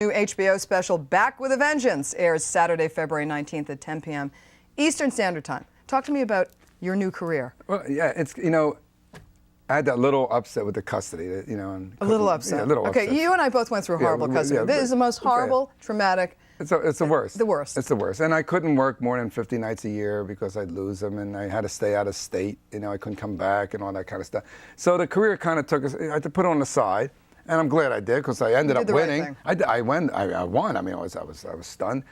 New HBO special, Back with a Vengeance, airs Saturday, February 19th at 10 p.m. Eastern Standard Time. Talk to me about your new career. Well, yeah, it's, I had that little upset with the custody, And A little upset. Yeah, a little upset. Okay, you and I both went through horrible custody. This is the most horrible, traumatic. It's the worst. The worst. It's the worst. And I couldn't work more than 50 nights a year because I'd lose them, and I had to stay out of state. I couldn't come back and all that kind of stuff. So the career kind of took us, I had to put it on the side. And I'm glad I did because I ended up winning. Right I won. I mean, I was stunned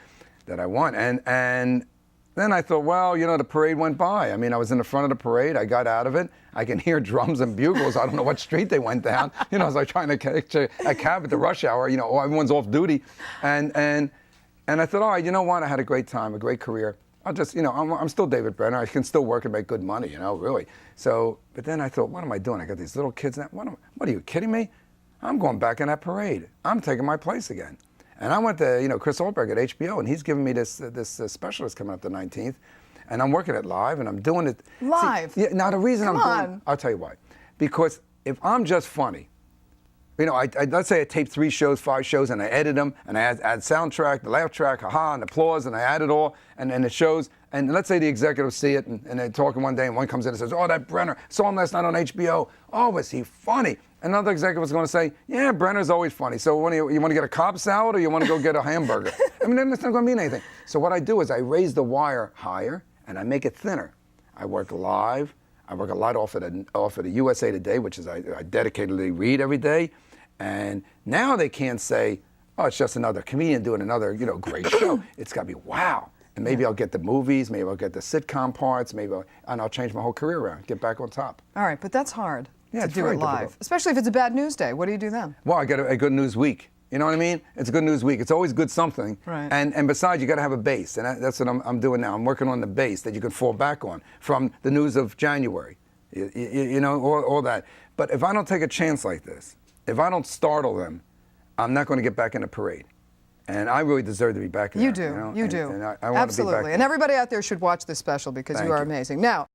that I won. And then I thought, well, the parade went by. I mean, I was in the front of the parade. I got out of it. I can hear drums and bugles. I don't know what street they went down. I was like trying to catch a cab at the rush hour. Everyone's off duty. And I thought, all right, you know what? I had a great time, a great career. I'll just, I'm still David Brenner. I can still work and make good money, really. So, but then I thought, what am I doing? I got these little kids now. What are you kidding me? I'm going back in that parade. I'm taking my place again. And I went to, Chris Oldberg at HBO, and he's giving me this special that's coming up the 19th. And I'm working it live, and I'm doing it. Live? See, now, the reason I'll tell you why. Because if I'm just funny, let's say I tape 3 shows, 5 shows, and I edit them, and I add soundtrack, the laugh track, ha-ha, and applause, and I add it all, and it shows. And let's say the executives see it, and they're talking one day, and one comes in and says, oh, that Brenner, saw him last night on HBO. Oh, was he funny? Another executive is going to say, yeah, Brenner's always funny. So you want to get a Cobb salad or you want to go get a hamburger? I mean, that's not going to mean anything. So what I do is I raise the wire higher, and I make it thinner. I work live. I work a lot off of the USA Today, which is I dedicatedly read every day. And now they can't say, oh, it's just another comedian doing another, great show. It's got to be, wow. And maybe I'll get the movies, maybe I'll get the sitcom parts, and I'll change my whole career around, get back on top. All right, but that's hard to do it live, difficult. especially if it's a bad news day. What do you do then? Well, I get a good news week. You know what I mean? It's a good news week. It's always good something. Right. And besides, you got to have a base, and that's what I'm doing now. I'm working on the base that you can fall back on from the news of January, all that. But if I don't take a chance like this, if I don't startle them, I'm not going to get back in the parade. And I really deserve to be back in You there. Do. You do. And I want Absolutely. to be back there. And everybody out there should watch this special because you are amazing. Now.